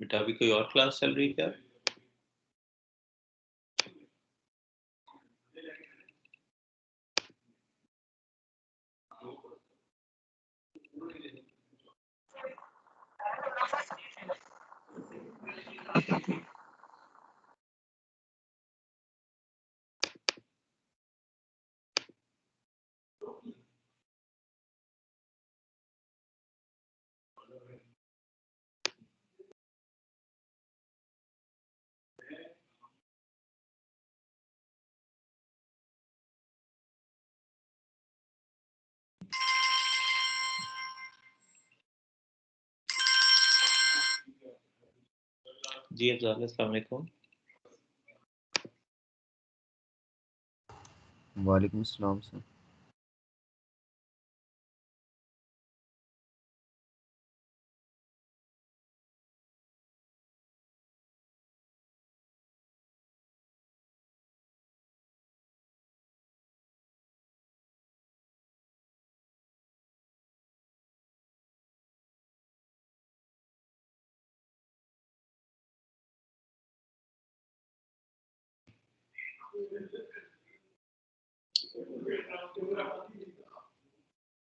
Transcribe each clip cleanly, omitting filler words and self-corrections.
बेटा अभी कोई और क्लास चल रही है क्या? जी अफजाल, अस्सलाम वालेकुम। वालेकुम अस्सलाम सर।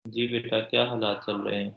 जी बेटा, क्या हालात चल रहे हैं?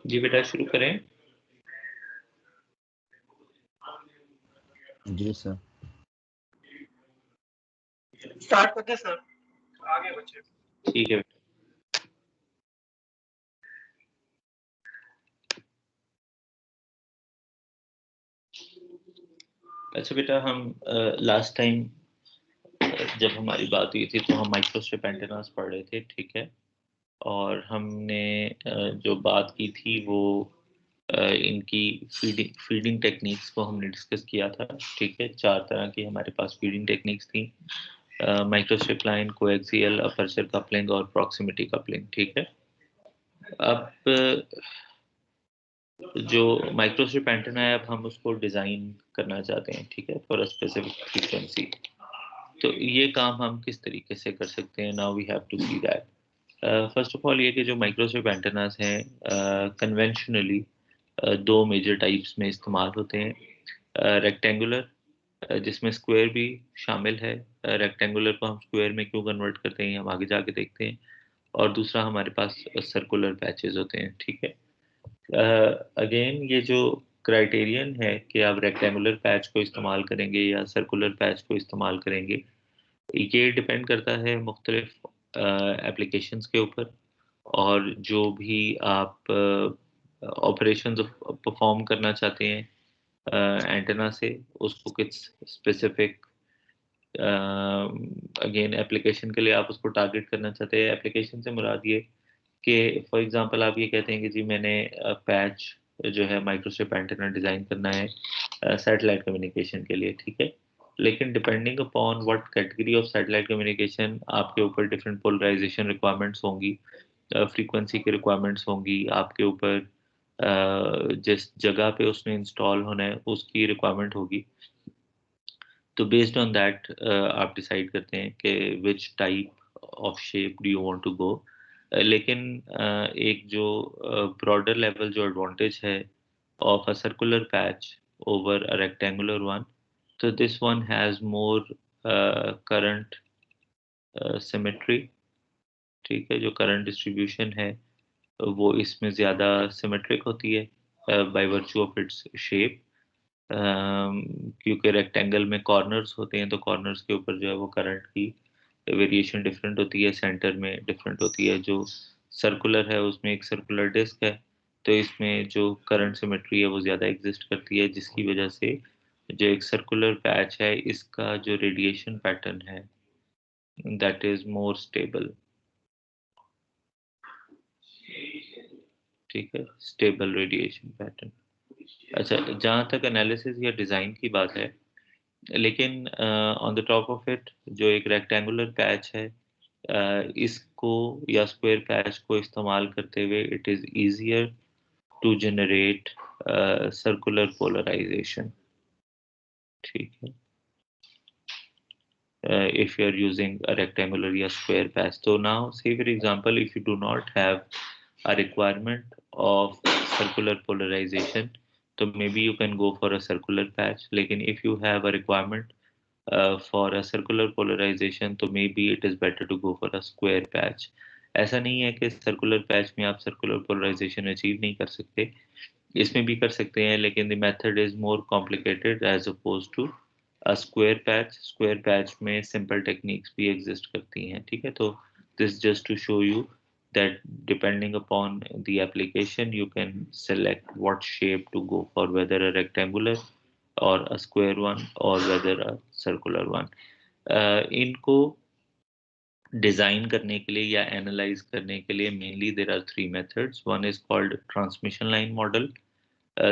जी बेटा, शुरू करें। जी सर। स्टार्ट करते सर, आगे बच्चे। ठीक है बेटा। अच्छा बेटा, हम लास्ट टाइम जब हमारी बात हुई थी तो हम माइक्रोस्ट्रिप एंटेनास पढ़ रहे थे, ठीक है। और हमने जो बात की थी वो इनकी फीडिंग टेक्निक्स को हमने डिस्कस किया था, ठीक है। 4 तरह की हमारे पास फीडिंग टेक्निक्स थी: microstrip line, coaxial, aperture coupling और प्रॉक्सिमिटी कपलिंग, ठीक है। अब जो माइक्रोस्ट्रिप एंटेना है, अब हम उसको डिज़ाइन करना चाहते हैं, ठीक है, फॉर अ स्पेसिफिक फ्रीक्वेंसी। तो ये काम हम किस तरीके से कर सकते हैं? Now we have to see that. First of all ये कि जो माइक्रोस्ट्रिप एंटेनास हैं कन्वेंशनली दो मेजर टाइप्स में इस्तेमाल होते हैं। रेक्टेंगुलर, जिसमें स्क्वायर भी शामिल है। रेक्टेंगुलर को हम स्क्वायर में क्यों कन्वर्ट करते हैं, हम आगे जाके देखते हैं। और दूसरा हमारे पास सर्कुलर पैचेस होते हैं, ठीक है। अगेन ये जो क्राइटेरियन है कि आप रेक्टेंगुलर पैच को इस्तेमाल करेंगे या सर्कुलर पैच को इस्तेमाल करेंगे, ये डिपेंड करता है मुख्तलिफ एप्लीकेशंस के ऊपर। और जो भी आप ऑपरेशंस परफॉर्म करना चाहते हैं एंटेना से, उसको किस स्पेसिफिक अगेन एप्लीकेशन के लिए आप उसको टारगेट करना चाहते हैं। एप्लीकेशन से मुराद ये कि फॉर एग्जांपल आप ये कहते हैं कि जी मैंने पैच जो है माइक्रोस्ट्रिप एंटेना डिज़ाइन करना है सैटेलाइट कम्युनिकेशन के लिए, ठीक है। लेकिन depending upon what category of satellite communication, आपके ऊपर डिफरेंट पोलराइजेशन रिक्वायरमेंट्स होंगी, फ्रीक्वेंसी की रिक्वायरमेंट्स होंगी, आपके ऊपर जिस जगह पे उसने इंस्टॉल होना है उसकी रिक्वायरमेंट होगी। तो बेस्ड ऑन दैट आप डिसाइड करते हैं कि which type of shape do you want to go. लेकिन एक जो ब्रॉडर लेवल जो एडवांटेज है of a circular patch over a rectangular one, तो this one has more current symmetry. ठीक है, जो करंट डिस्ट्रीब्यूशन है वो इसमें ज़्यादा सिमेट्रिक होती है bye virtue of its shape. क्योंकि रेक्टेंगल में कॉर्नर्स होते हैं, तो कॉर्नर्स के ऊपर जो है वो करंट की वेरिएशन डिफरेंट होती है, सेंटर में डिफरेंट होती है। जो सर्कुलर है उसमें एक सर्कुलर डिस्क है, तो इसमें जो करंट सिमेट्री है वो ज़्यादा एग्जिस्ट करती है, जिसकी वजह से जो एक सर्कुलर पैच है इसका जो रेडिएशन पैटर्न है दैट इज मोर स्टेबल। ठीक है, स्टेबल रेडिएशन पैटर्न। अच्छा, जहाँ तक एनालिसिस या डिज़ाइन की बात है, लेकिन on the top of it जो एक रेक्टेंगुलर पैच है, इसको या स्क्वायर पैच को इस्तेमाल करते हुए it is easier to generate circular polarization. ठीक है, if you are using a rectangular or square patch. So now, say for example, if you do not have a requirement of circular polarization, so maybe you can go for a circular patch. लेकिन if you have a requirement for a circular polarization, तो maybe it is better to go for a square patch. ऐसा नहीं है कि circular patch में आप circular polarisation achieve नहीं कर सकते, इसमें भी कर सकते हैं, लेकिन the method is more complicated as oppose to a square patch. Square patch में सिंपल टेक्निक्स भी एग्जिस्ट करती हैं। ठीक है, तो this just to show you that depending upon the application you can select what shape to go for, whether a rectangular or a square one or whether a circular one. इनको design करने के लिए या analyse करने के लिए mainly there are three methods. One is called transmission line model,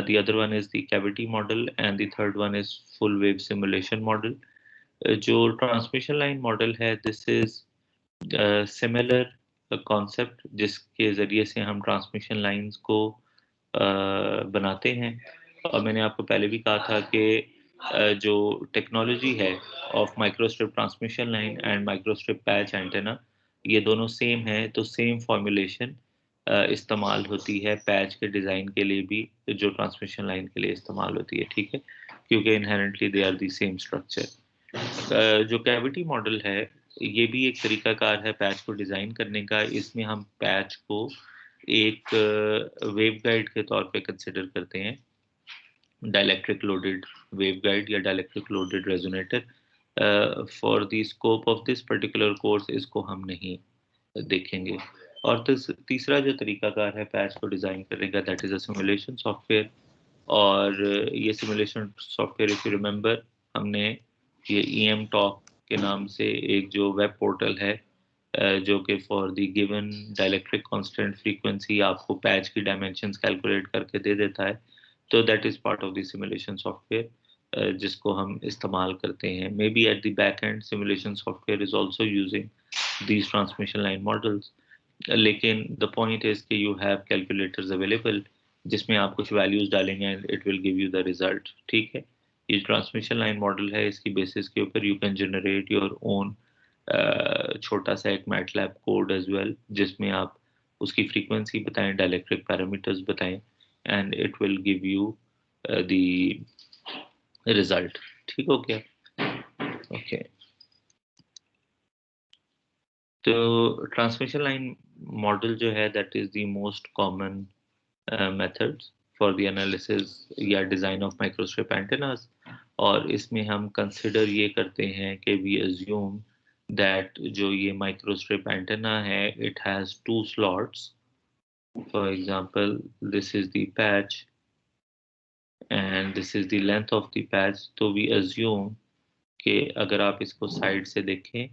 the other one is the cavity model, and the third one is full wave simulation model. जो transmission line model है, this is similar concept जिसके ज़रिए से हम transmission lines को बनाते हैं। और मैंने आपको पहले भी कहा था कि जो टेक्नोलॉजी है of microstrip transmission line and microstrip patch antenna, ये दोनों सेम है, तो सेम फॉर्मूलेशन इस्तेमाल होती है पैच के डिज़ाइन के लिए भी जो ट्रांसमिशन लाइन के लिए इस्तेमाल होती है। ठीक है, क्योंकि inherently they are the same structure. जो कैविटी मॉडल है, ये भी एक तरीकाकार है पैच को डिज़ाइन करने का। इसमें हम पैच को एक वेव गाइड के तौर पे कंसिडर करते हैं, डाइलेक्ट्रिक लोडेड वेवगाइड या dielectric loaded resonator. For the scope of this particular course इसको हम नहीं देखेंगे। और तीसरा जो तरीकाकार है पैच को डिज़ाइन करने का, that is a simulation software. और ये simulation software, if you remember, हमने ये EM टॉक के नाम से एक जो वेब पोर्टल है जो कि for the given dielectric constant frequency आपको पैच की डायमेंशंस कैलकुलेट करके दे देता है, तो that is part of the simulation software जिसको हम इस्तेमाल करते हैं। May be at the back and simulation software is also using these transmission line models, लेकिन द पॉइंट इज कि यू हैव कैलकुलेटर्स अवेलेबल जिसमें आप कुछ वैल्यूज डालेंगे and it will give you the result. ठीक है, ये ट्रांसमिशन लाइन मॉडल है, इसकी बेसिस के ऊपर you can generate your own छोटा सा एक मैटलैब कोड एज वेल, जिसमें आप उसकी फ्रीक्वेंसी बताएं, डाइलेक्ट्रिक पैरामीटर्स बताएं, and it will give you the result. ठीक हो गया? ओके, तो ट्रांसमिशन लाइन मॉडल जो है that is the most common methods for the analysis या डिज़ाइन ऑफ माइक्रोस्ट्रिप एंटेनास। और इसमें हम कंसिडर ये करते हैं कि वी अज्यूम दैट जो ये माइक्रोस्ट्रिप एंटेना है it has two slots. For example, this is the patch and this is the length of the patch. तो वी अज्यूम कि अगर आप इसको साइड से देखें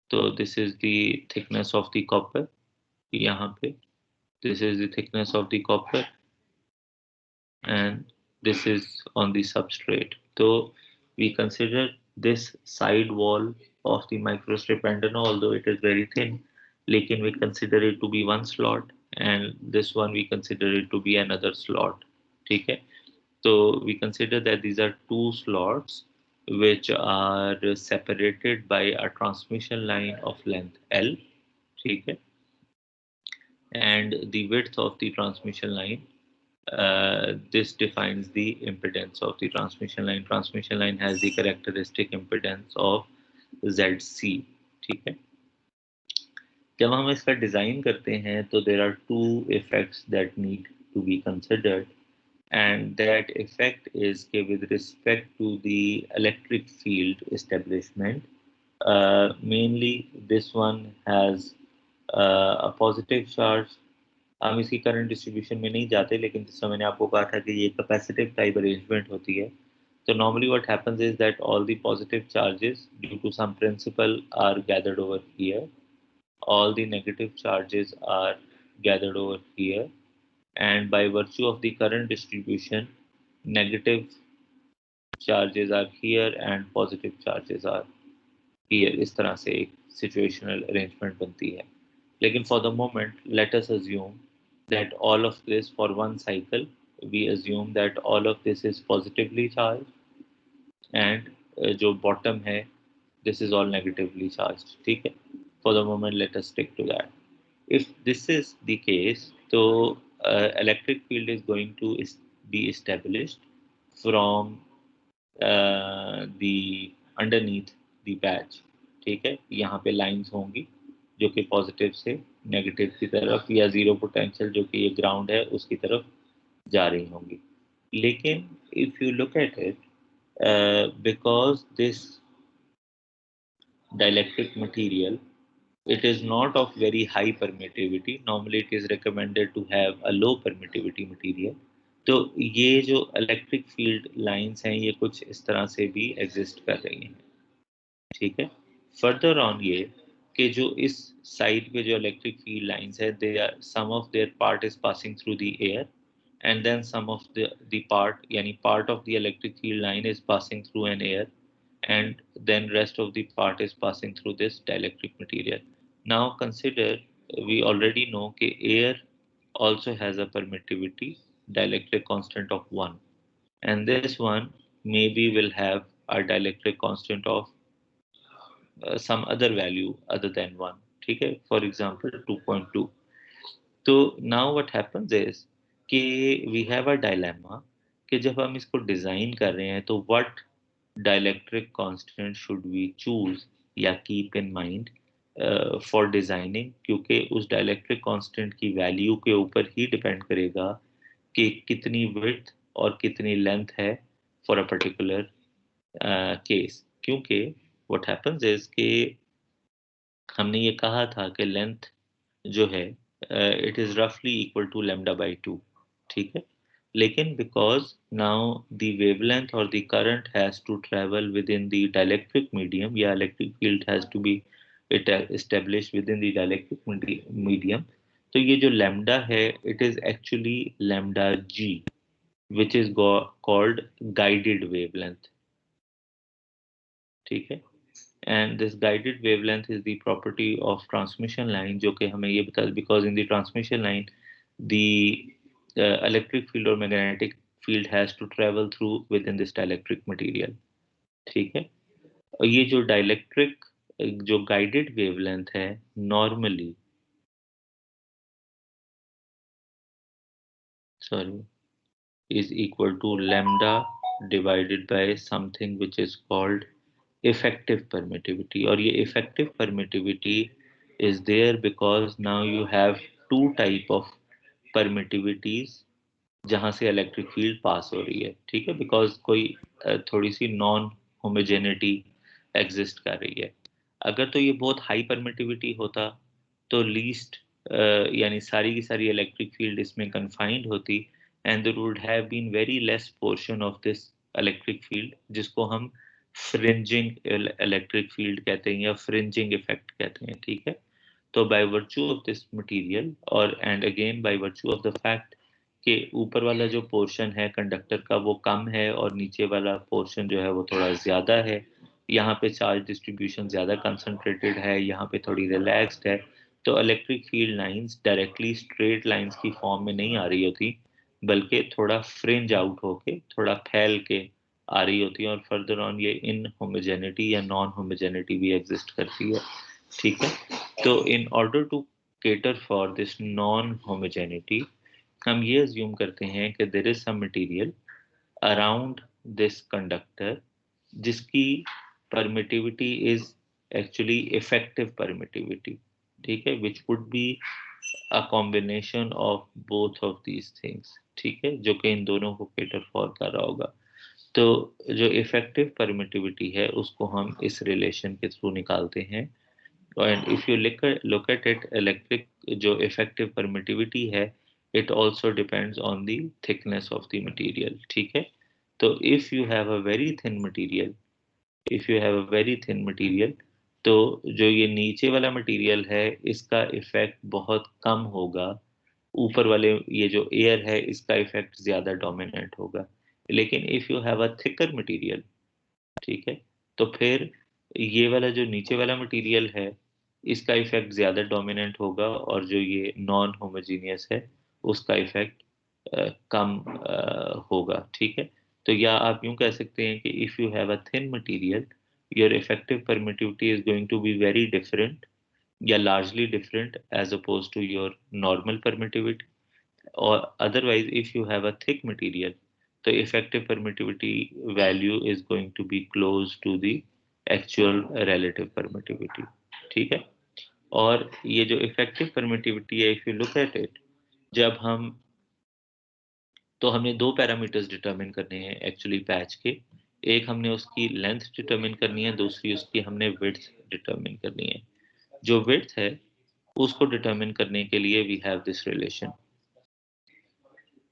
तो this is the thickness of the copper, यहाँ पे this is the thickness of the copper and this is on the substrate. So we consider this side wall of the microstrip antenna, although it is very thin, लेकिन we consider it to be one slot, and this one we consider it to be another slot. ठीक है? So we consider that these are two slots which are separated by a transmission line of length L. ठीक है? And the width of the transmission line, this defines the impedance of the transmission line. Transmission line has the characteristic impedance of ZC. ठीक है? जब हम इसका design करते हैं तो there are two effects that need to be considered, and that effect is with respect to the electric field establishment. Mainly this one has a positive charge. हम इसकी करंट डिस्ट्रीब्यूशन में नहीं जाते, लेकिन जिस समय मैंने आपको कहा था कि ये कैपेसिटिव टाइप अरेंजमेंट होती है, तो normally what happens is that all the positive charges due to some principle are gathered over here, all the negative charges are gathered over here, and by virtue of the current distribution, negative charges are here and positive charges are here. इस तरह से एक situational arrangement बनती है. लेकिन for the moment, let us assume that all of this for one cycle, we assume that all of this is positively charged, and जो bottom है, this is all negatively charged. ठीक है? For the moment, let us stick to that. If this is the case, so electric field is going to be established from the underneath the patch. ठीक है? यहाँ पे lines होंगी जो कि positive से नेगेटिव की तरफ या जीरो पोटेंशियल जो कि ये ग्राउंड है उसकी तरफ जा रही होंगी. लेकिन if you look at it, because this dielectric material, it is not of very high permittivity. Normally it is recommended to have a low permittivity material. तो ये जो इलेक्ट्रिक फील्ड लाइंस हैं ये कुछ इस तरह से भी एग्जिस्ट कर रही हैं. ठीक है? फर्दर ऑन ये कि जो इस साइड पे जो इलेक्ट्रिक फील्ड लाइंस है, they are some of their part is passing through the air, and then some of the part, yani part of the electric field line is passing through an air, and then rest of the part is passing through this dielectric material. Now consider, we already know that air also has a permittivity dielectric constant of 1, and this one maybe will have a dielectric constant of some other value other than 1. ठीक है? For example 2.2. तो now what happens is कि we have a dilemma कि जब हम इसको design कर रहे हैं तो what dielectric constant should we choose या keep in mind for designing, क्योंकि उस dielectric constant की वैल्यू के ऊपर ही डिपेंड करेगा कि कितनी width और कितनी लेंथ है for a particular case. क्योंकि what happens is कि हमने ये कहा था कि लेंथ जो है इट इज रफली इक्वल टू लैम्डा बाई 2. ठीक है? लेकिन बिकॉज नाउ द वेवलेंथ और the current has to travel within the dielectric medium, या electric field has to be it establish within the dielectric medium, तो ये जो lambda है it is actually lambda g, which is called guided wavelength. ठीक है? and this guided wavelength is the property of transmission line, जो कि हमें ये बता, because in the transmission line the electric field or magnetic field has to travel through within this dielectric material. ठीक है? और ये जो dielectric जो guided wavelength है normally is equal to lambda divided by something which is called effective permittivity. और ये effective permittivity is there because now you have two type of permittivities जहाँ से इलेक्ट्रिक फील्ड पास हो रही है. ठीक है? बिकॉज कोई थोड़ी सी नॉन होमोजेनिटी एग्जिस्ट कर रही है. अगर तो ये बहुत हाई परमिटिविटी होता तो लीस्ट यानी सारी की सारी इलेक्ट्रिक फील्ड इसमें कन्फाइंड होती, and there would have been very less portion of this electric field, जिसको हम फ्रिंजिंग इलेक्ट्रिक फील्ड कहते हैं या फ्रिंजिंग इफेक्ट कहते हैं. ठीक है? तो by virtue of this material और and again by virtue of the fact कि ऊपर वाला जो पोर्शन है कंडक्टर का वो कम है और नीचे वाला पोर्शन जो है वो थोड़ा ज़्यादा है, यहाँ पे चार्ज डिस्ट्रीब्यूशन ज़्यादा कंसंट्रेटेड है, यहाँ पे थोड़ी रिलैक्स्ड है, तो electric field lines directly straight lines की फॉर्म में नहीं आ रही होती, बल्कि थोड़ा फ्रिंज आउट होके, थोड़ा फैल के आ रही होती है, और फर्दर ऑन ये इन होमोजेनिटी या नॉन होमोजेनिटी भी एग्जिस्ट करती है, ठीक है। तो in order to cater for this non homogeneity, हम ये अज्यूम करते हैं कि there is some material around this conductor जिसकी permittivity is actually effective permittivity, ठीक है, which would be a combination of both of these things, ठीक है, जो कि इन दोनों को cater for कर रहा होगा। तो जो इफेक्टिव परमिटिविटी है उसको हम इस रिलेशन के थ्रू निकालते हैं, and if you look at it, electric जो इफेक्टिव परमिटिविटी है, it also depends on the thickness of the material, ठीक है। तो if you have a very thin material, if you have a very thin material, तो जो ये नीचे वाला मटेरियल है इसका इफेक्ट बहुत कम होगा, ऊपर वाले ये जो एयर है इसका इफेक्ट ज्यादा डोमिनेंट होगा। लेकिन if you have a thicker material, ठीक है, तो फिर ये वाला जो नीचे वाला मटेरियल है इसका इफेक्ट ज्यादा डोमिनेंट होगा, और जो ये नॉन होमोजीनियस है उसका इफेक्ट कम होगा, ठीक है। तो या आप यूं कह सकते हैं कि if you have a thin material, your effective permittivity is going to be very different या largely different as opposed to your normal permittivity, or otherwise if you have a thick material, the effective permittivity value is going to be close to the actual relative permittivity, ठीक है। और ये जो effective permittivity है, if you look at it, जब हम, तो हमने दो पैरामीटर्स डिटरमिन करने हैं एक्चुअली पैच के, एक हमने उसकी लेंथ डिटरमिन करनी है, दूसरी उसकी हमने विड्थ डिटरमिन करनी है। जो विड्थ है उसको डिटरमिन करने के लिए वी हैव दिस रिलेशन,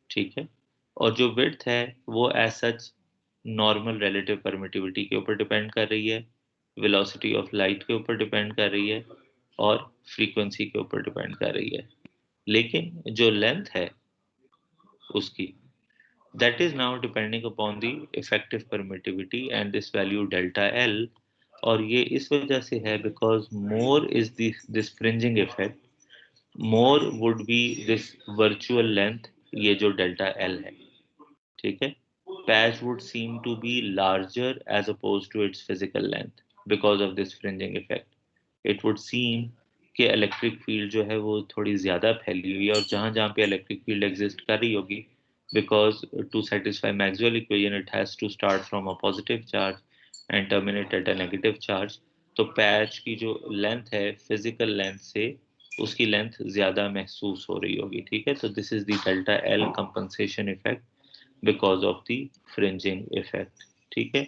ठीक है। और जो विड्थ है वो as such normal relative permittivity के ऊपर डिपेंड कर रही है, वेलोसिटी ऑफ लाइट के ऊपर डिपेंड कर रही है, और फ्रीक्वेंसी के ऊपर डिपेंड कर रही है। लेकिन जो लेंथ है उसकी, that is now depending upon the effective permittivity and this value delta L. और ये इस वजह से है because more is this fringing effect, more would be this virtual length, ये जो डेल्टा एल है, ठीक है। Patch would seem to be larger as opposed to its physical length because of this fringing effect. It would seem कि electric field जो है वो थोड़ी ज्यादा फैली हुई है, और जहां जहां पे इलेक्ट्रिक फील्ड एग्जिस्ट कर रही होगी, because to satisfy Maxwell equation it has to start from a positive charge and terminate at a negative charge, तो पैच की जो लेंथ है फिजिकल लेंथ से उसकी लेंथ ज्यादा महसूस हो रही होगी, ठीक है। तो this is the delta L compensation effect because of the fringing effect, ठीक है।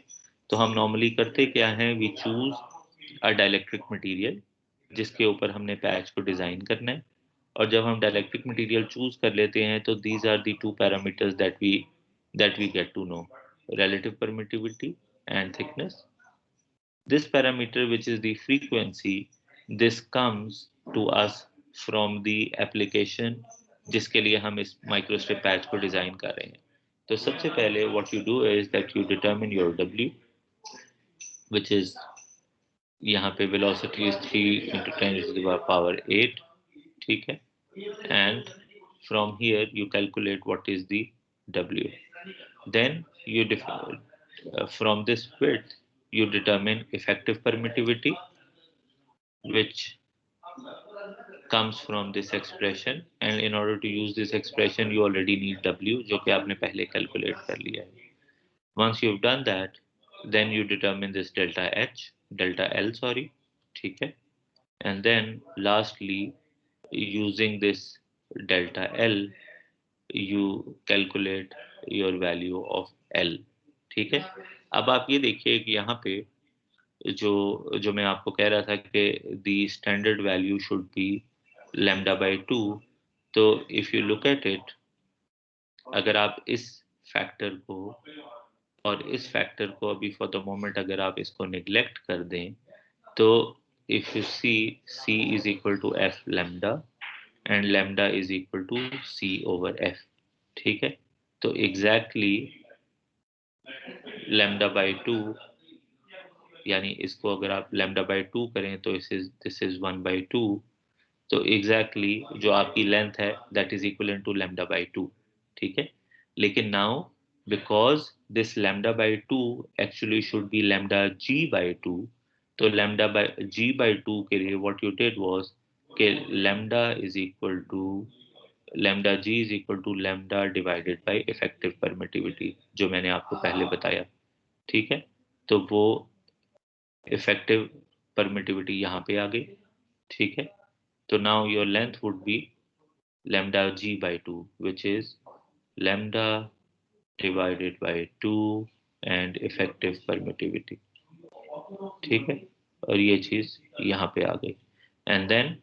तो हम नॉर्मली करते क्या है, we choose a dielectric material जिसके ऊपर हमने पैच को डिजाइन करना है, और जब हम डाइलेक्ट्रिक मटेरियल चूज कर लेते हैं तो these are the two parameters that we get to know, relative permittivity and thickness. This parameter, which is the frequency, this comes to us from the application जिसके लिए हम इस माइक्रोस्ट्रिप पैच को design कर रहे हैं। तो सबसे पहले what you do is that you determine your W, which is यहाँ पे velocity is 3 into 10 to the power 8, ठीक है, and from here you calculate what is the W. Then you from this width you determine effective permittivity, which comes from this expression, and in order to use this expression you already need W, जो कि आपने पहले calculate कर लिया है। Once you've done that, then you determine this delta L, sorry, ठीक है, and then lastly using this delta L you calculate your value of L, ठीक है। अब आप ये देखिए कि यहाँ पे जो जो मैं आपको कह रहा था कि दी standard value should be lambda by 2, तो if you look at it, अगर आप इस फैक्टर को और इस फैक्टर को अभी फॉर द मोमेंट अगर आप इसको निग्लेक्ट कर दें, तो if you see C is equal to F lambda and lambda is equal to C over F, ठीक है। तो एग्जैक्टली लैम्डा बाई 2 यानी इसको अगर आप λ/2 करें तो दिस इज 1/2, तो एग्जैक्टली जो आपकी लेंथ है दैट इज इक्वल टू λ/2, ठीक है। लेकिन now because this λ/2 actually should be λg/2, तो λg/2 के लिए व्हाट यू डिड वाज कि lambda is equal to λg is equal to lambda divided by effective permittivity, जो मैंने आपको पहले बताया, ठीक है। तो वो इफेक्टिव परमिटिविटी यहाँ पे आ गई, ठीक है। तो now your length would be λg/2 which is lambda divided by 2 and effective permittivity, ठीक है। और ये चीज यहाँ पे आ गई। And then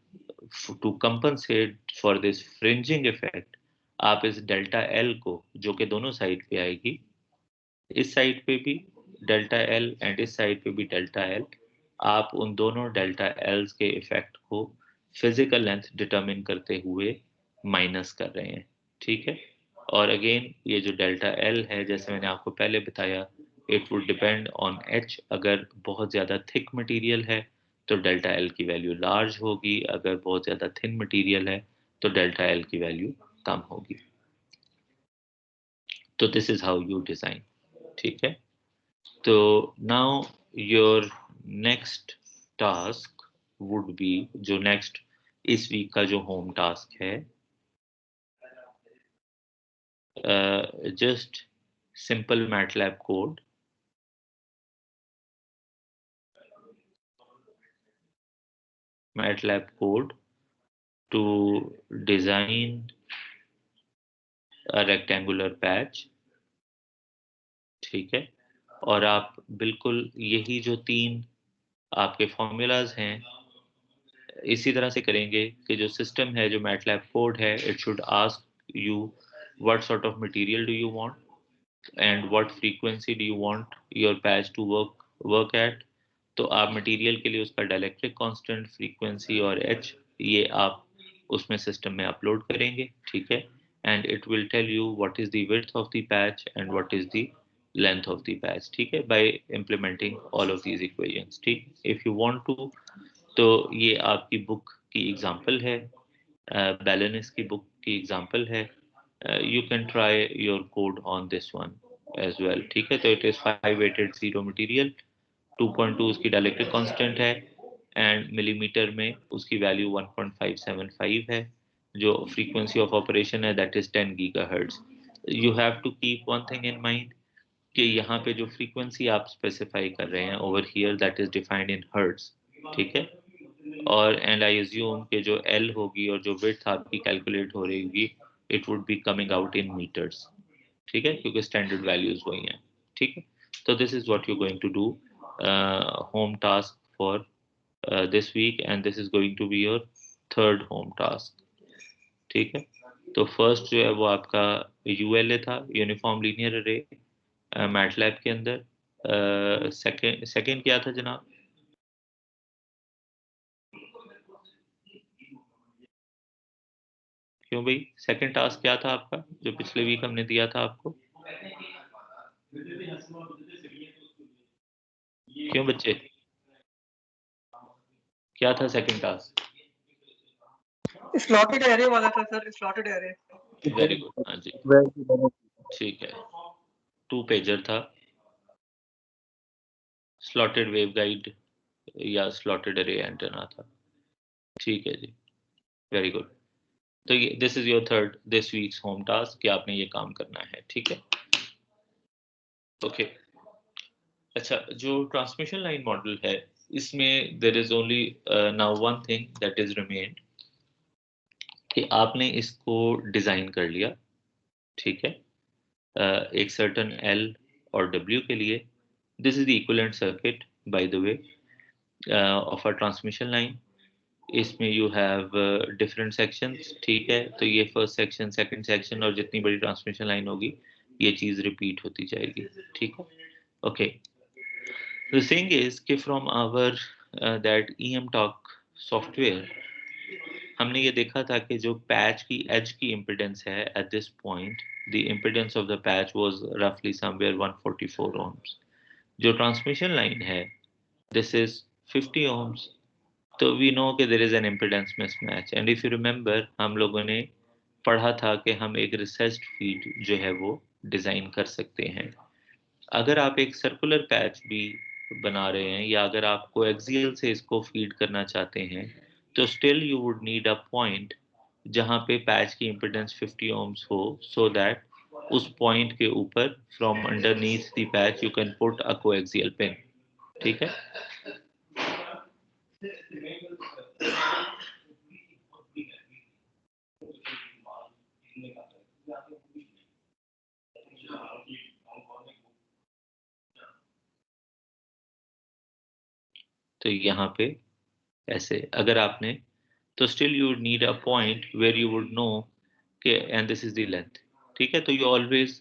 to compensate for this fringing effect, आप इस डेल्टा एल को, जो कि दोनों साइड पे आएगी, इस साइड पे भी डेल्टा एल एंड इस साइड पे भी डेल्टा एल, आप उन दोनों डेल्टा एल्स के इफेक्ट को फिजिकल लेंथ डिटरमिन करते हुए माइनस कर रहे हैं, ठीक है। और अगेन ये जो डेल्टा एल है, जैसे मैंने आपको पहले बताया, it would depend on H. अगर बहुत ज़्यादा थिक मटेरियल है तो डेल्टा एल की वैल्यू लार्ज होगी, अगर बहुत ज़्यादा थिन मटेरियल है तो डेल्टा एल की वैल्यू कम होगी। तो this is how you design, ठीक है। तो now your next task would be, जो नेक्स्ट इस वीक का जो होम टास्क है, just simple MATLAB code, to design a rectangular patch, ठीक है। और आप बिल्कुल यही जो 3 आपके फॉर्मूलाज हैं इसी तरह से करेंगे कि जो सिस्टम है, जो मैटलैब कोड है, it should ask you what sort of material do you want and what frequency do you want your patch to work at. तो आप मटेरियल के लिए उसका डाइलेक्ट्रिक कांस्टेंट, फ्रीक्वेंसी और एच, ये आप उसमें सिस्टम में अपलोड करेंगे, ठीक है। And it will tell you what is the width of the patch and what is the length of the patch, ठीक है, bye implementing all of these equations, ठीक। इफ यू वांट टू, तो ये आपकी book की example है, बैलेनिस की book की एग्जांपल है। You can try your code on this one as well, ठीक है। तो इट इज 5880 मटेरियल, 2.2 उसकी डायलेक्ट्रिक कांस्टेंट है एंड मिलीमीटर में उसकी वैल्यू 1.575 है। जो फ्रीक्वेंसी ऑफ ऑपरेशन है that is 10 gigahertz. You have to keep one thing in mind कि यहाँ पे जो फ्रीक्वेंसी आप स्पेसिफाई कर रहे हैं over here that is defined in hertz, ठीक है। और एंड आई अज्यूम कि जो एल होगी और जो विड्थ आपकी कैलकुलेट हो रही होगी, it would be coming out in metres, ठीक है, क्योंकि स्टैंडर्ड वैल्यूज वही हैं, ठीक है। तो this is what you going to do home task for this week and this is going to be your third home task, ठीक है। तो फर्स्ट जो है वो आपका यूएलए था, यूनिफॉर्म लीनियर अरे, मैटलैब के अंदर। सेकंड क्या था जनाब? क्यों भाई, सेकंड टास्क क्या था आपका जो पिछले वीक हमने दिया था आपको? क्यों बच्चे, क्या था सेकंड टास्क? स्लॉटेड एरे वाला था sir, slotted array. Very good, हाँ जी, ठीक है। 2 पेजर था, स्लॉटेड वेवगाइड या स्लॉटेड अरे एंटेना था, ठीक है जी, वेरी गुड। तो ये this is your third this weeks home task कि आपने ये काम करना है, ठीक है, ओके। अच्छा, जो ट्रांसमिशन लाइन मॉडल है, इसमें there is only now one thing that is remained, कि आपने इसको डिजाइन कर लिया, ठीक है, एक सर्टन एल और डब्ल्यू के लिए। This is the equivalent circuit by the way of a transmission line. इसमें यू हैव डिफरेंट सेक्शंस, ठीक है। तो ये फर्स्ट सेक्शन, सेकंड सेक्शन, और जितनी बड़ी ट्रांसमिशन लाइन होगी ये चीज रिपीट होती जाएगी, ठीक है, ओके। द थिंग इज कि from our that EM talk software, हमने ये देखा था कि जो पैच की एज की इम्पिडेंस है at this point, the impedance of the patch was रफली समवेयर 144 ohms। जो ट्रांसमिशन लाइन है this is 50 ohms. तो we know कि there is an impedance mismatch. And if you remember, हम लोगों ने पढ़ा था कि हम एक recessed feed जो है वो डिज़ाइन कर सकते हैं. अगर आप एक सर्कुलर पैच भी बना रहे हैं या अगर आप कोएक्सियल से इसको फीड करना चाहते हैं, तो still you would need a point जहाँ पे पैच की इम्पीडेंस 50 ohms हो, सो दैट उस पॉइंट के ऊपर from underneath the patch you can put a coaxial pin. ठीक है. तो यहाँ पे ऐसे अगर आपने, तो still you would need a point where you would know के and this is the length. ठीक है. तो यू ऑलवेज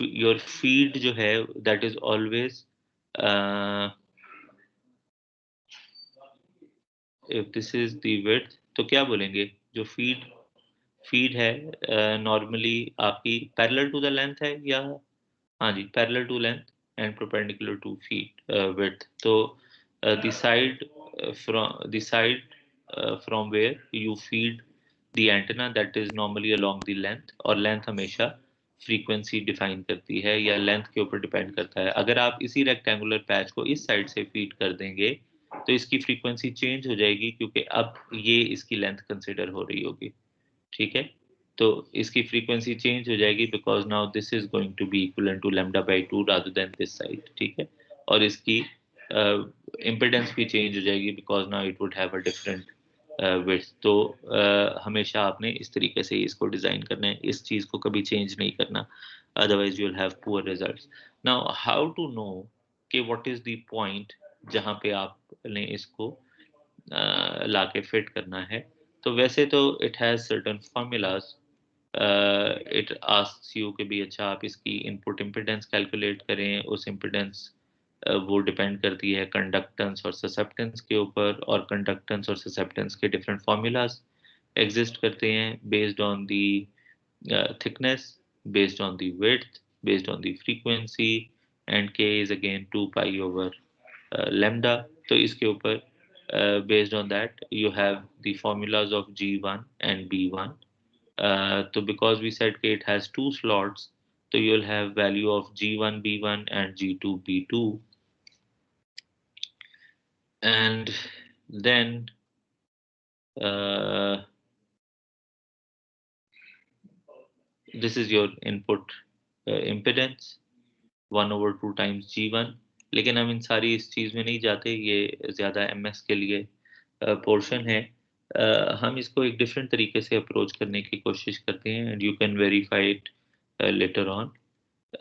योर फीड जो है that is always, if this is the width, तो क्या बोलेंगे, जो फीड फीड है नॉर्मली आपकी पैरेलल टू द लेंथ है या, हाँ जी, parallel to length and perpendicular to feet width. तो the side from where you feed the antenna that is normally along the length, और लेंथ हमेशा फ्रीक्वेंसी डिफाइन करती है या लेंथ के ऊपर डिपेंड करता है. अगर आप इसी रेक्टेंगुलर पैच को इस साइड से फीड कर देंगे तो इसकी फ्रीक्वेंसी चेंज हो जाएगी क्योंकि अब ये इसकी लेंथ कंसिडर हो रही होगी. ठीक है. तो इसकी फ्रीक्वेंसी चेंज हो जाएगी because now this is going to be equivalent to lambda by 2 rather than this side. ठीक है. और इसकी इम्पिडेंस भी चेंज हो जाएगी because now it would have a different width. तो हमेशा आपने इस तरीके से इसको डिज़ाइन करना है, इस चीज़ को कभी चेंज नहीं करना, otherwise you will have poor results. Now how to know कि व्हाट इज द पॉइंट जहाँ पे आपने इसको लाके फिट करना है. तो वैसे तो it has certain formulas. It asks you कि भी अच्छा आप इसकी इनपुट इम्पिडेंस कैलकुलेट करें. उस इम्पिडेंस वो डिपेंड करती है कंडक्टेंस और ससेप्टेंस के ऊपर, और कंडक्टेंस और ससेप्टेंस के डिफरेंट फार्मूलाज एग्जिस्ट करते हैं based on the thickness, based on the width, based on the frequency, and k is again 2 pi over lambda. तो इसके ऊपर based on that you have the formulas of G1 and B1. So because we said it has two slots, so you'll have value of G1 B1 and G2 B2. And then uh, this is your input impedance 1 over 2 times G1. लेकिन हम इन सारी इस चीज़ में नहीं जाते, ये ज़्यादा MS के लिए पोर्शन है. हम इसको एक डिफरेंट तरीके से अप्रोच करने की कोशिश करते हैं and you can verify it later on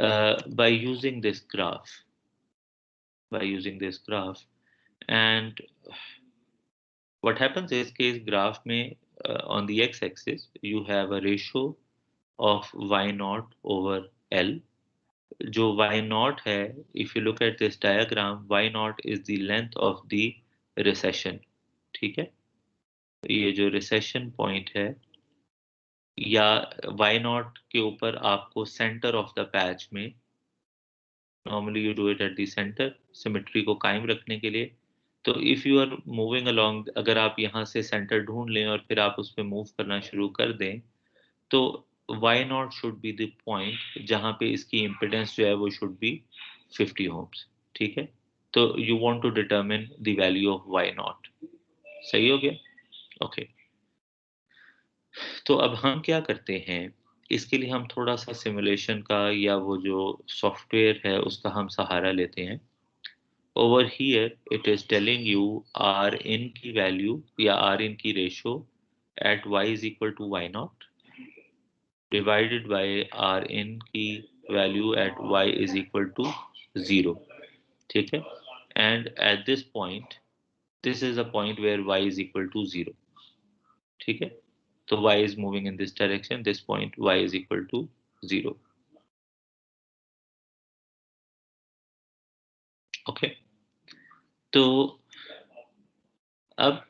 by using this graph. And what happens is कि इस ग्राफ में on the x axis you have a ratio of y naught over L. जो y naught है, if you look at this diagram, y naught is the length of the recession. ठीक है. ये जो recession point है, या y naught के ऊपर आपको center of the patch में, normally you do it at the center, symmetry को कायम रखने के लिए. तो if you are moving along, अगर आप यहाँ से center ढूंढ लें और फिर आप उस पर मूव करना शुरू कर दें, तो y naught should be the point जहाँ पे इसकी impedance जो है वो should be 50 ohms. ठीक है. तो you want to determine the value of y naught. सही हो गया. ओके. तो अब हम क्या करते हैं, इसके लिए हम थोड़ा सा सिमुलेशन का या वो जो सॉफ्टवेयर है उसका हम सहारा लेते हैं. Over here it is telling you R in की वैल्यू या आर इन की ratio at y is equal to y naught divided by r in की value at y is equal to 0. ठीक है. And at this point, this is a point where y is equal to 0. ठीक है. तो y is moving in this direction, this point y is equal to 0. Okay. तो अब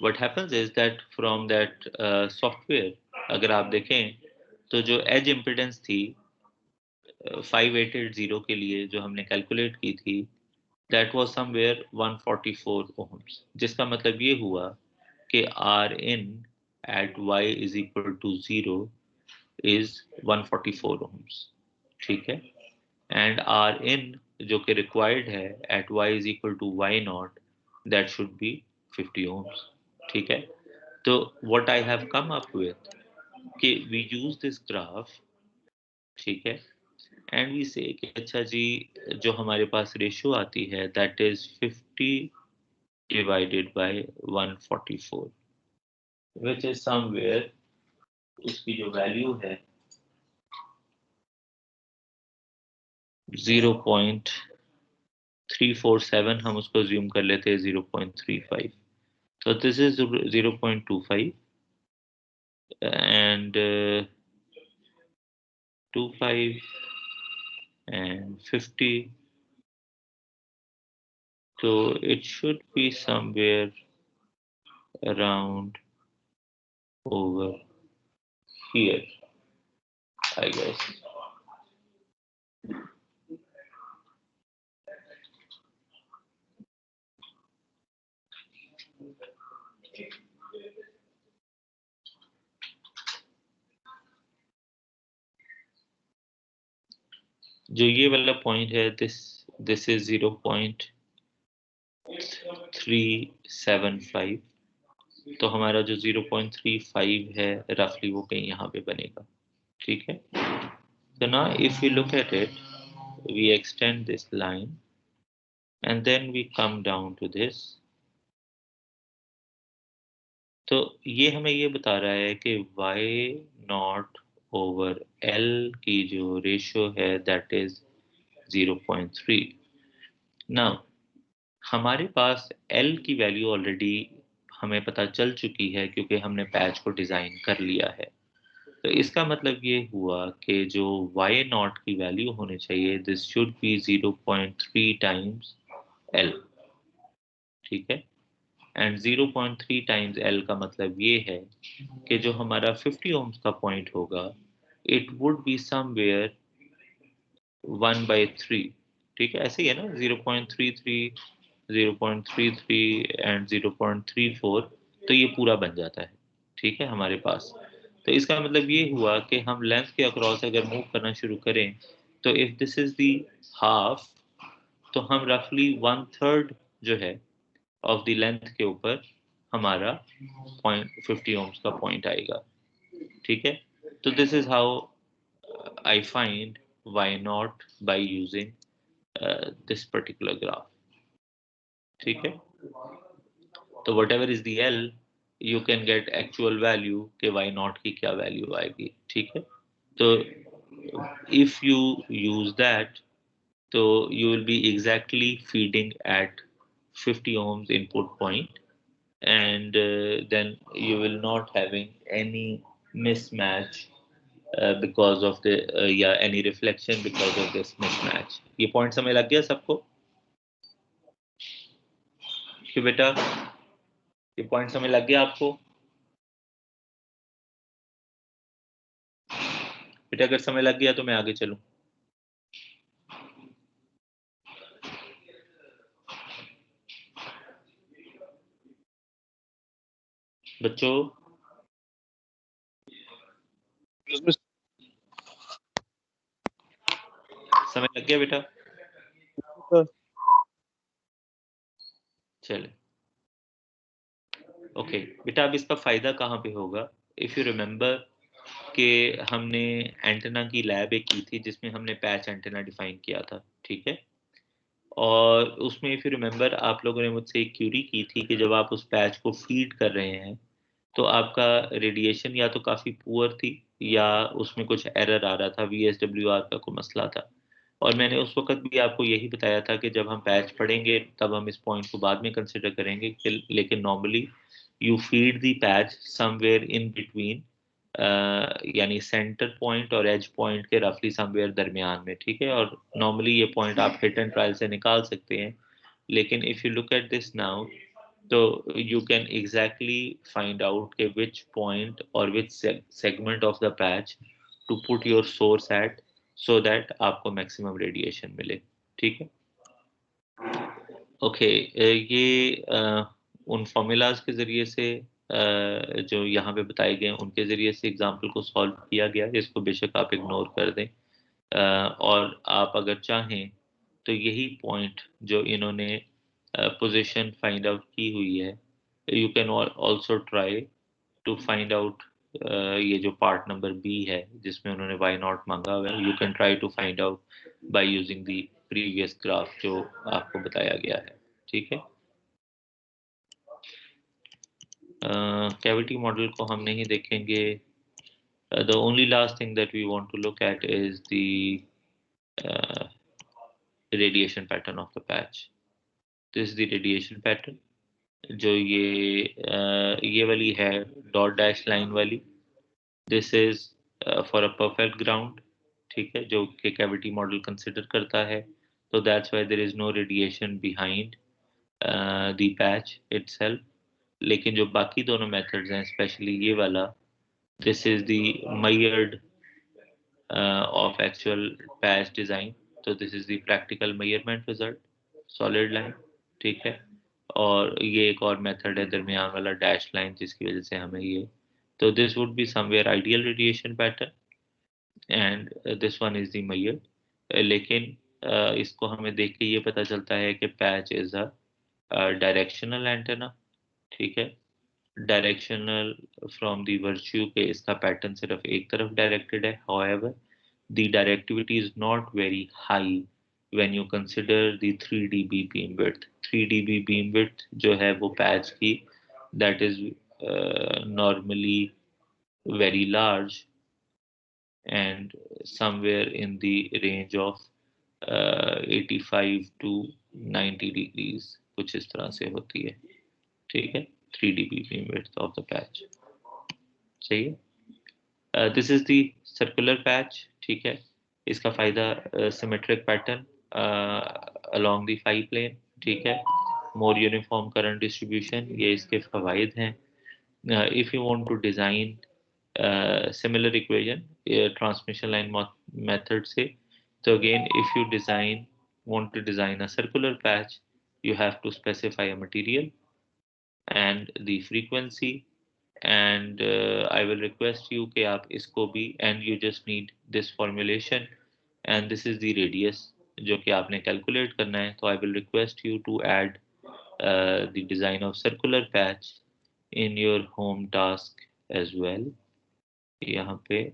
what happens is that from that software, अगर आप देखें तो जो edge impedance थी 5880 के लिए जो हमने कैलकुलेट की थी, दैट वाज समवेयर 144 ohms, जिसका मतलब ये हुआ कि R in at Y is equal to 0 is 144 ohms, ठीक है। एंड आर इन जो कि रिक्वायर्ड है at Y is equal to Y naught, that should be 50 ohms, ठीक है। तो what I have come up with कि वी यूज दिस ग्राफ, ठीक है, एंड वी से कि अच्छा जी, जो हमारे पास रेशियो आती है that is 50 divided by 144, which is somewhere, उसकी जो वैल्यू है 0.347, हम उसको ज्यूम कर लेते हैं 0.35, so this is 0.25 and 25 and 50, so it should be somewhere around over here, I guess. जो ये वाला पॉइंट है, दिस इज 0.375, तो हमारा जो 0.35 है रफली वो कहीं यहाँ पे बनेगा, ठीक है। So now if we look at it, we extend this line and then we come down to this, तो ये हमें ये बता रहा है कि y नॉट ओवर l की जो रेशियो है दैट इज 0.3। नाउ हमारे पास l की वैल्यू ऑलरेडी हमें पता चल चुकी है क्योंकि हमने पैच को डिज़ाइन कर लिया है। तो इसका मतलब ये हुआ कि जो y नॉट की वैल्यू होनी चाहिए this should be 0.3 times l, ठीक है। एंड 0.3 टाइम्स l का मतलब ये है कि जो हमारा 50 ohms का पॉइंट होगा इट वुड बी समवेयर 1/3, ठीक है। ऐसे ही है ना, 0.33, 0.33 एंड 0.34, तो ये पूरा बन जाता है, ठीक है हमारे पास। तो इसका मतलब ये हुआ कि हम लेंथ के अक्रॉस अगर मूव करना शुरू करें तो if this is the half, तो हम रफली 1/3 जो है ऑफ द लेंथ के ऊपर हमारा पॉइंट 50 ohms का पॉइंट आएगा, ठीक है। तो this is how I find Y naught by using this particular graph, ठीक है। तो whatever is the L, you can get actual value के वाई नॉट की क्या वैल्यू आएगी, ठीक है। तो इफ यू यूज दैट, तो you will be exactly feeding at 50 ohms input point, and then you will not having any mismatch because of the yeah, any reflection because of this mismatch। ये point समझ लग गया सबको कि बेटा, ये point समझ लग गया आपको बेटा? अगर समझ लग गया तो मैं आगे चलूं। बच्चों समझ लग गया बेटा? चले ओके बेटा, अब इसका फायदा कहाँ पे होगा? इफ यू रिमेम्बर कि हमने एंटेना की लैब एक की थी जिसमें हमने पैच एंटेना डिफाइन किया था, ठीक है। और उसमें इफ यू रिमेम्बर आप लोगों ने मुझसे एक क्यूरी की थी कि जब आप उस पैच को फीड कर रहे हैं तो आपका रेडिएशन या तो काफ़ी पुअर थी या उसमें कुछ एरर आ रहा था, VSWR का कोई मसला था। और मैंने उस वक्त भी आपको यही बताया था कि जब हम पैच पढ़ेंगे तब हम इस पॉइंट को बाद में कंसिडर करेंगे, लेकिन normally you feed the patch somewhere in between, यानी सेंटर पॉइंट और एज पॉइंट के रफली समवेयर दरमियान में, ठीक है। और नॉर्मली ये पॉइंट आप हिट एंड ट्रायल से निकाल सकते हैं, लेकिन if you look at this now, तो you can exactly find out के which point or which segment of the patch to put your source at so that आपको maximum radiation मिले, ठीक है। ओके, ये उन फॉर्मूलाज के ज़रिए से जो यहाँ पे बताए गए हैं उनके ज़रिए से एग्जाम्पल को सॉल्व किया गया है। इसको बेशक आप इग्नोर कर दें, और आप अगर चाहें तो यही पॉइंट जो इन्होंने पोजीशन फाइंड आउट की हुई है, you can also try to find out ये जो पार्ट नंबर बी है जिसमें उन्होंने वाई नॉट मांगा हुआ है, you can try to find out by using the previous graph जो आपको बताया गया है। ठीक है, कैविटी मॉडल को हम नहीं देखेंगे। The only last thing that we want to look at is the uh, radiation pattern of the patch. This is the radiation pattern जो ये वाली है डॉट डैश लाइन वाली। This is for a perfect ground, ठीक है, जो कि cavity model consider करता है। तो that's why there is no radiation behind the patch itself. लेकिन जो बाकी दोनों मेथड्स हैं, स्पेशली ये वाला, this is the Maillard of actual patch design। तो दिस इज द practical measurement result, solid line, ठीक है। और ये एक और मेथड है दरमियान वाला डैश लाइन, जिसकी वजह से हमें ये, तो this would be somewhere ideal radiation pattern and this one is the Maillard। लेकिन इसको हमें देख के ये पता चलता है कि patch is a directional antenna, ठीक है। डायरेक्शनल फ्रॉम द वर्च्यू के इसका पैटर्न सिर्फ एक तरफ डायरेक्टेड है। However the directivity is not very high when you consider the 3 dB beam width। 3 dB beam width जो है वो पैच की, that is normally very large and somewhere in the range of 85 to 90 degrees, कुछ इस तरह से होती है, ठीक है। 3 dB beam width of the patch, सही है। This is the circular patch, ठीक है। इसका फ़ायदा symmetric pattern along the phi plane, ठीक है। मोर यूनिफॉर्म करंट डिस्ट्रीब्यूशन, ये इसके फ़वाइद हैं। If you want to design similar equation transmission line method से, तो again if you design want to design a circular patch, you have to specify a material and the frequency, and I will request you कि आप इसको भी, and you just need this formulation and this is the radius जो कि आपने calculate करना है। तो I will request you to add the design of circular patch in your home task as well, यहाँ पे,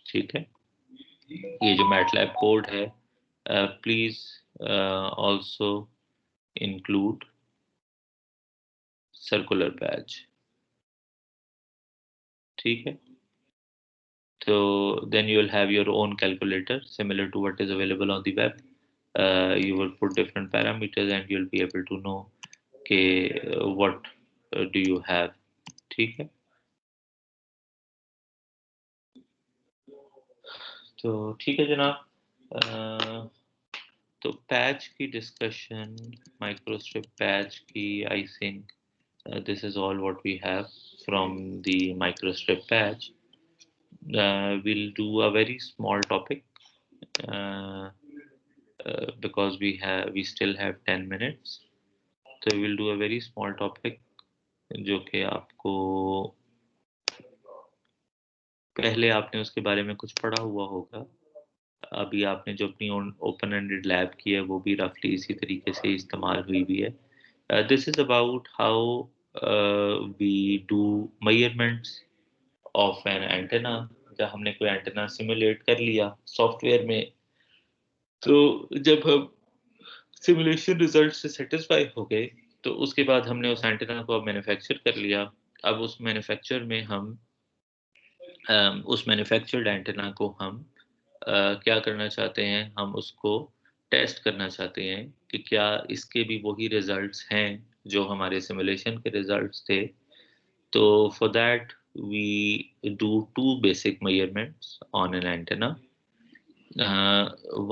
ठीक है। ये जो MATLAB कोड है, please also include circular patch, ठीक है। So then you will have your own calculator similar to what is available on the web। You will put different parameters and you'll be able to know what do you have, ठीक है। तो ठीक है जनाब, तो patch की discussion, microstrip patch की, I think this is all what we have from the microstrip patch। We'll do a very small topic uh, because we still have 10 minutes। तो we'll do a very small topic जो कि आपको, पहले आपने उसके बारे में कुछ पढ़ा हुआ होगा। अभी आपने जो अपनी ओपन एंडेड लैब की है वो भी रफली इसी तरीके से इस्तेमाल हुई भी है। This is about how we do measurements of an antenna. जब हमने कोई एंटेना सिमुलेट कर लिया सॉफ्टवेयर में, तो जब हम सिमुलेशन रिजल्ट से सेटिस्फाई हो गए, तो उसके बाद हमने उस एंटेना को अब मैन्युफैक्चर कर लिया। अब उस मैन्युफैक्चर में हम उस मैन्युफैक्चर्ड एंटेना को हम क्या करना चाहते हैं, हम उसको टेस्ट करना चाहते हैं कि क्या इसके भी वही रिजल्ट्स हैं जो हमारे सिमुलेशन के रिजल्ट्स थे। तो for that we do two basic measurements on an antenna.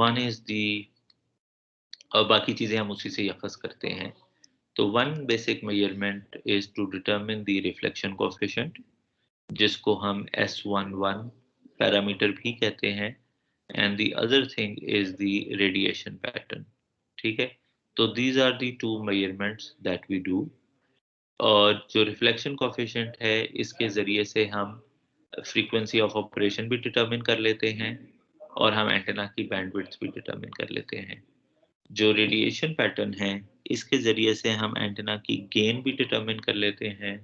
One is the, और बाकी चीज़ें हम उसी से अखज़ करते हैं। तो one basic measurement is to determine the reflection coefficient, जिसको हम S11 पैरामीटर भी कहते हैं, and the other thing is the radiation pattern, ठीक है। तो these are the two measurements that we do. और जो रिफ्लेक्शन कोफिशिएंट है इसके ज़रिए से हम फ्रीक्वेंसी ऑफ ऑपरेशन भी डिटरमिन कर लेते हैं और हम एंटेना की बैंडविड्थ भी डिटरमिन कर लेते हैं। जो रेडिएशन पैटर्न है इसके ज़रिए से हम एंटेना की गेन भी डिटरमिन कर लेते हैं,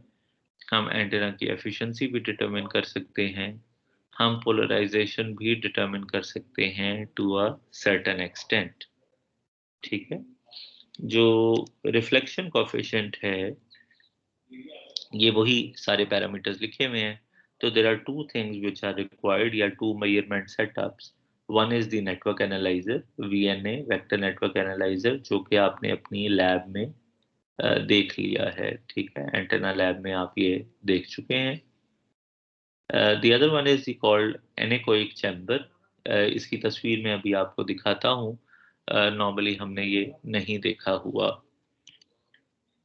हम एंटेना की एफिशिएंसी भी डिटरमिन कर सकते हैं, हम पोलराइजेशन भी डिटरमिन कर सकते हैं टू अ सर्टेन एक्सटेंट। ठीक है? जो रिफ्लेक्शन कोफिशिएंट है ये वही सारे पैरामीटर्स लिखे हुए हैं। तो there are two things which are required या two measurement setups. One is the network analyser, VNA vector network analyser, जो कि आपने अपनी लैब में देख लिया है। ठीक है, एंटेना लैब में आप ये देख चुके हैं। The other one is the called anechoic chamber. इसकी तस्वीर में अभी आपको दिखाता हूँ। नॉर्मली हमने ये नहीं देखा हुआ।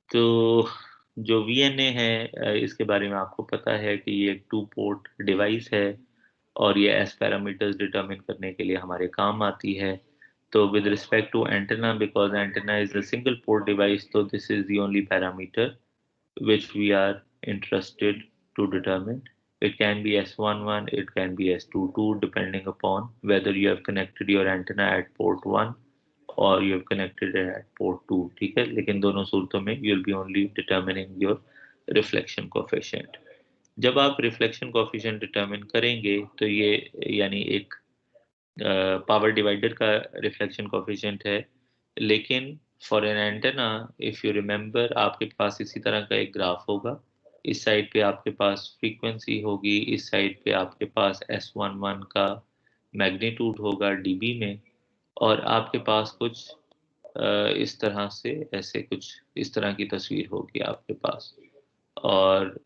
तो जो वीएनए है इसके बारे में आपको पता है कि ये एक 2 पोर्ट डिवाइस है और ये एस पैरामीटर्स डिटरमिन करने के लिए हमारे काम आती है। तो with respect to antenna, because antenna is a single port device, तो this is the only parameter which we are interested to determine. It can be S11, it can be S22, depending upon whether you have connected your antenna at port 1 or you have connected it at port 2. ठीक है, लेकिन दोनों सूरतों में you'll be only determining your reflection coefficient. जब आप reflection coefficient determine करेंगे तो ये यानी एक पावर डिवाइडर का रिफ्लेक्शन कोफिशिएंट है, लेकिन for an antenna if you remember आपके पास इसी तरह का एक ग्राफ होगा। इस साइड पे आपके पास फ्रीक्वेंसी होगी, इस साइड पे आपके पास S11 का मैग्नीट्यूड होगा डीबी में, और आपके पास कुछ इस तरह से ऐसे कुछ इस तरह की तस्वीर होगी आपके पास। और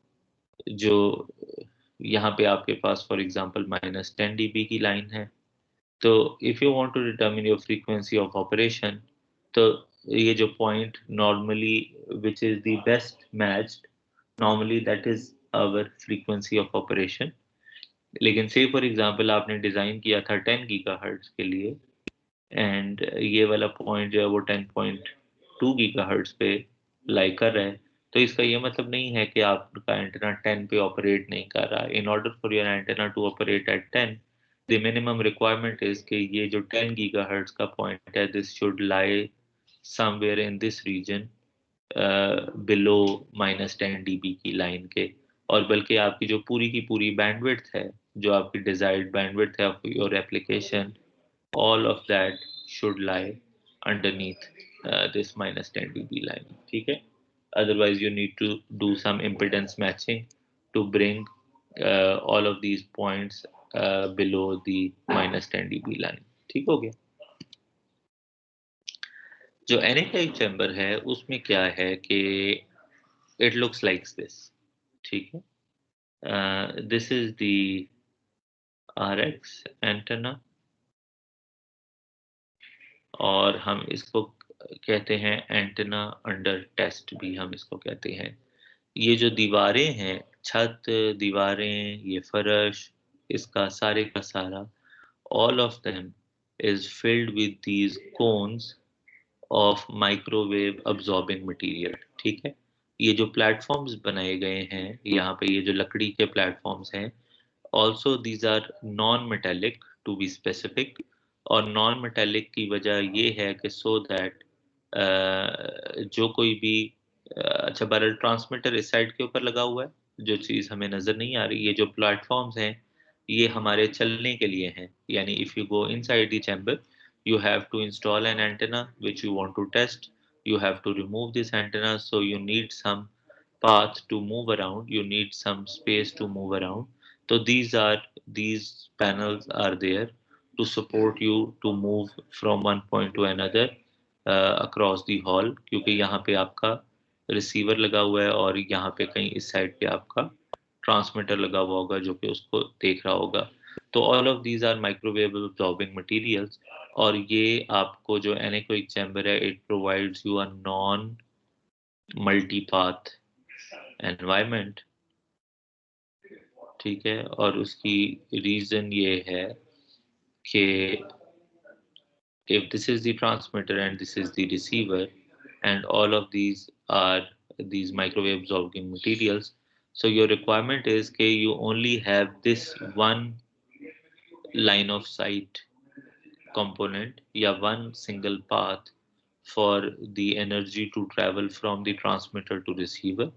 जो यहाँ पे आपके पास फॉर एग्जांपल -10 dB की लाइन है। तो if you want to determine your frequency of operation, तो ये जो point normally which is the best matched, normally that is our frequency of operation. लेकिन से फॉर एग्जांपल आपने डिजाइन किया था 10 गीगाहर्ट्ज के लिए, एंड ये वाला पॉइंट जो है वो 10.2 गीगाहर्ट्ज पे लाई कर रहा है, तो इसका ये मतलब नहीं है कि आपका एंटेना 10 पे ऑपरेट नहीं कर रहा। In order for your antenna to operate at 10, the minimum requirement is कि ये जो 10 गीगाहर्ट्ज का पॉइंट है, this should lie somewhere in this region below -10 dB की लाइन के। और बल्कि आपकी जो पूरी की पूरी बैंडविड्थ है, जो आपकी डिजायर्ड बैंडविड्थ है of your application, all of that should lie underneath this -10 dB line. ठीक है, otherwise you need to do some impedance matching to bring all of these points below the -10 dB line. ठीक हो गया। जो anechoic chamber है उसमें क्या है कि इट लुक्स लाइक दिस। ठीक है, this is the RX antenna और हम इसको कहते हैं एंटेना अंडर टेस्ट भी हम इसको कहते हैं। ये जो दीवारें हैं, छत, दीवारें, ये फर्श, इसका सारे का सारा, all of them is filled with these cones of microwave absorbing material. ठीक है, ये जो प्लेटफॉर्म्स बनाए गए हैं यहाँ पे, ये जो लकड़ी के प्लेटफॉर्म्स हैं, also these are non metallic to be specific. और नॉन मेटेलिक की वजह ये है कि सो दैट जो कोई भी अच्छा, बहरहाल ट्रांसमीटर इस साइड के ऊपर लगा हुआ है, जो चीज़ हमें नज़र नहीं आ रही। ये जो प्लेटफॉर्म्स हैं ये हमारे चलने के लिए हैं, यानी if you go inside the chamber you have to install an antenna which you want to test. You have to remove this antenna, so you need some path to move around, you need some space to move around. So these panels are there to support you to move from one point to another across the hall, क्योंकि यहाँ पे आपका receiver लगा हुआ है और यहाँ पे कहीं इस साइड पे आपका ट्रांसमीटर लगा हुआ होगा जो कि उसको देख रहा होगा। तो all of these are microwave absorbing materials. और ये आपको जो एनेकोइक चैम्बर है, it provides you a non multipath environment. ठीक है, और उसकी रीज़न ये है कि if this is the transmitter and this is the receiver, and all of these are these microwave absorbing materials, so your requirement is that you only have this one line of sight component, yeah, one single path for the energy to travel from the transmitter to receiver.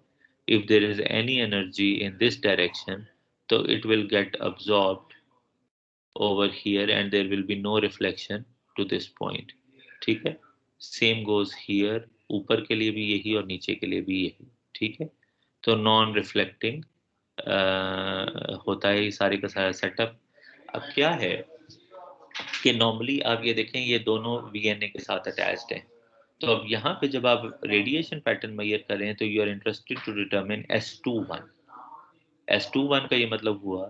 If there is any energy in this direction, so it will get absorbed over here and there will be no reflection to this point. ठीक है, same goes here, ऊपर के लिए भी यही और नीचे के लिए भी यही. ठीक है, तो नॉन रिफ्लेक्टिंग होता है ये सारे का सारा सेटअप. अब क्या है कि नॉर्मली आप ये देखें ये दोनों वीएनए के साथ अटैच्ड हैं. तो अब यहाँ पे जब आप रेडिएशन पैटर्न मेजर करें तो you are interested to determine S21. S21 का ये मतलब हुआ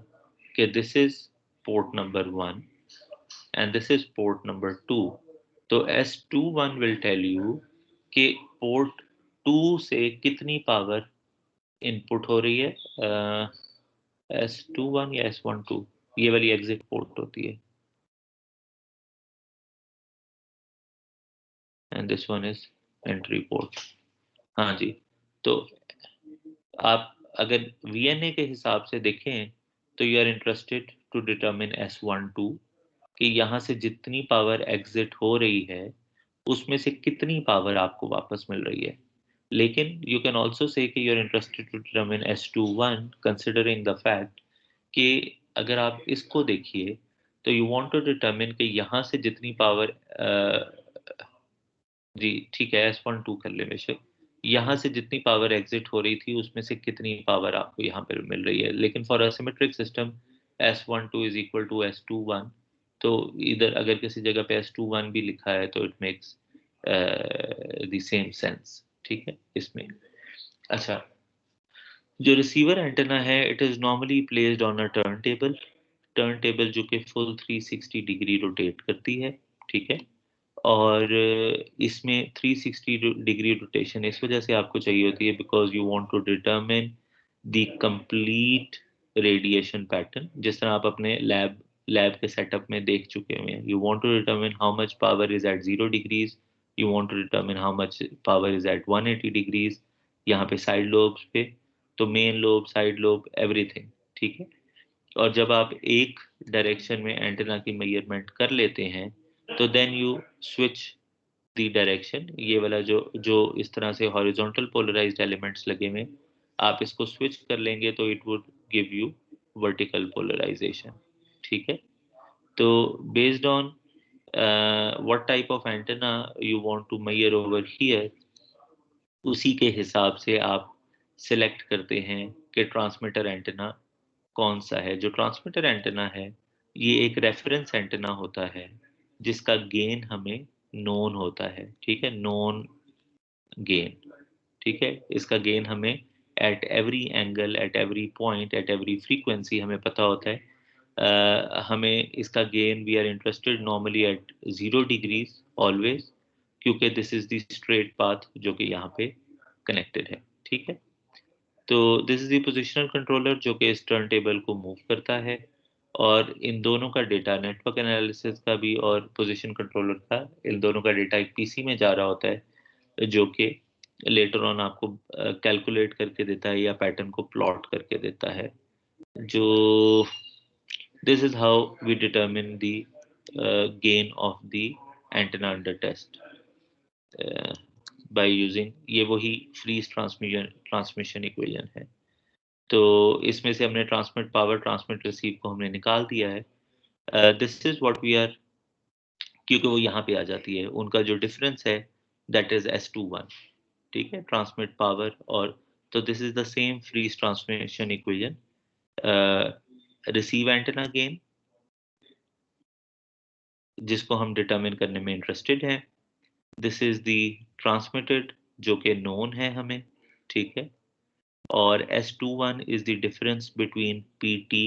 कि दिस इज port number 1 and this is port number 2. तो S21 will tell you कि पोर्ट 2 से कितनी पावर इनपुट हो रही है. S21 या S12, ये वाली एग्जिट पोर्ट होती है, and this one is entry port. हाँ जी, तो आप अगर वीएनए के हिसाब से देखें तो you are interested to determine S12 कि यहाँ से जितनी पावर एग्जिट हो रही है उसमें से कितनी पावर आपको वापस मिल रही है. लेकिन यू कैन ऑल्सो से कि you are interested to determine S21 considering the fact कि अगर आप इसको देखिए तो यू वांट टू डिटरमिन कि यहाँ से जितनी पावर जी ठीक है S12 कर ले बेशक, यहाँ से जितनी पावर एग्जिट हो रही थी उसमें से कितनी पावर आपको यहाँ पर मिल रही है. लेकिन for asymmetric system S12 is equal to S21, तो इधर अगर किसी जगह पे S21 भी लिखा है तो it makes the same sense. ठीक है इसमें. अच्छा, जो रिसीवर एंटेना है it is normally placed on a turn table. Turn table जो कि फुल 360 डिग्री रोटेट करती है. ठीक है, और इसमें 360 डिग्री रोटेशन इस वजह से आपको चाहिए होती है because you want to determine the complete radiation pattern. जिस तरह आप अपने लैब के सेटअप में देख चुके हुए हैं, you want to determine how much power is at 0 degrees, you want to determine how much power is at 180 degrees. यहाँ पे साइड लोब्स पे तो main lobe, side lobe, everything. ठीक है, और जब आप एक डायरेक्शन में एंटेना की मेजरमेंट कर लेते हैं तो then you switch the direction. ये वाला जो जो इस तरह से हॉरिजॉन्टल पोलराइज्ड एलिमेंट्स लगे हुए, आप इसको स्विच कर लेंगे तो it would give you vertical polarisation. ठीक है, तो based on what type of antenna you want to measure over here, उसी के हिसाब से आप सिलेक्ट करते हैं कि ट्रांसमीटर एंटेना कौन सा है. जो ट्रांसमीटर एंटेना है ये एक रेफरेंस एंटेना होता है जिसका गेन हमें नोन होता है. ठीक है, नोन गेन. ठीक है, इसका गेन हमें at every angle, at every point, at every frequency हमें पता होता है. हमें इसका gain we are interested normally at 0 degrees always, क्योंकि this is the straight path जो कि यहाँ पे कनेक्टेड है. ठीक है, तो this is the positional controller जो कि इस टर्न टेबल को मूव करता है, और इन दोनों का डेटा नेटवर्क एनालिसिस का भी और पोजीशन कंट्रोलर का, इन दोनों का डेटा एक पीसी में जा रहा होता है जो कि लेटर ऑन आपको कैलकुलेट करके देता है या पैटर्न को प्लॉट करके देता है. जो this is how we determine the gain of the antenna under test by using ये वही फ्रीज ट्रांसमिशन इक्वेशन है. तो इसमें से हमने ट्रांसमिट पावर, ट्रांसमिट रिसीव को हमने निकाल दिया है. This is what we are, क्योंकि वो यहाँ पे आ जाती है, उनका जो डिफरेंस है दैट इज S21. ठीक है, ट्रांसमिट पावर और, तो this is the same Friis transmission equation. Receive antenna gain जिसको हम डिटरमिन करने में इंटरेस्टेड हैं, दिस इज द ट्रांसमिटेड जो कि नोन है हमें. ठीक है, और S21 is the difference between PT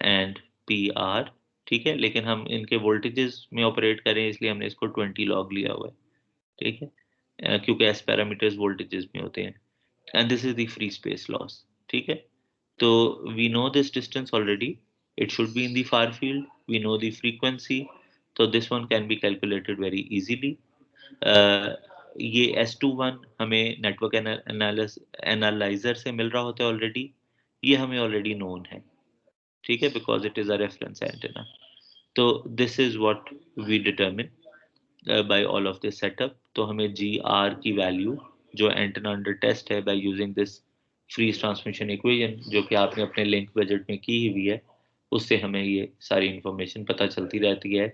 and PR. ठीक है, लेकिन हम इनके वोल्टेजेस में ऑपरेट करें इसलिए हमने इसको 20 लॉग लिया हुआ है. ठीक है, क्योंकि एस पैरामीटर्स वोल्टेजेस में होते हैं, and this is the free space loss. ठीक है, तो we know this distance already, it should be in the far field, we know the frequency. तो this one can be calculated very easily. ये S21 हमें network analyser से मिल रहा होता है ऑलरेडी, ये हमें ऑलरेडी नोन है, ठीक है, because it is a reference antenna. तो this is what we determine by all of this setup. तो हमें जी आर की वैल्यू जो एंटेना अंडर टेस्ट है by using this Friis transmission equation जो कि आपने अपने लिंक बजट में की हुई है, उससे हमें ये सारी इंफॉर्मेशन पता चलती रहती है।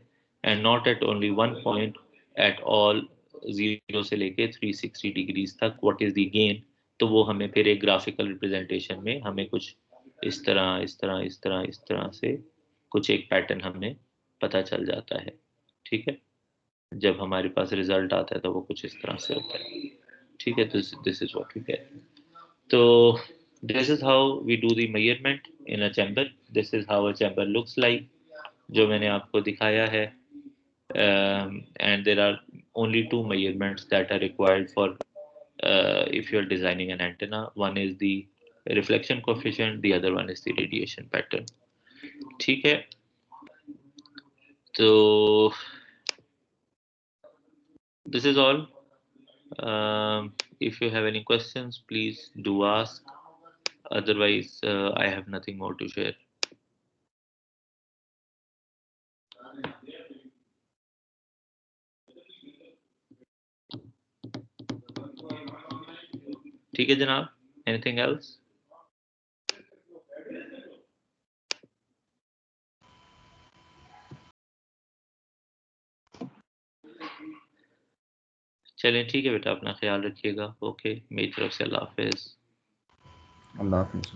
And not at only one point, at all, 0 से लेके 360 डिग्रीज तक व्हाट इज द गेन। तो वो हमें फिर एक ग्राफिकल रिप्रेजेंटेशन में हमें कुछ इस तरह इस तरह इस तरह इस तरह से कुछ एक पैटर्न हमें पता चल जाता है, ठीक है। जब हमारे पास रिजल्ट आता है तो वो कुछ इस तरह से होता है, ठीक है। This is what we get. तो this is how we do the measurement in a chamber. This is how a chamber looks like, जो मैंने आपको दिखाया है। And there are only two measurements that are required for if you're designing an antenna. One is the reflection coefficient, the other one is the radiation pattern, ठीक है। तो this is all. If you have any questions, please do ask. Otherwise, I have nothing more to share. ठीक है जनाब, anything else? चलें, ठीक है बेटा, अपना ख्याल रखिएगा। ओके, मेरी तरफ से अल्लाह हाफिज़। अल्लाह हाफिज़।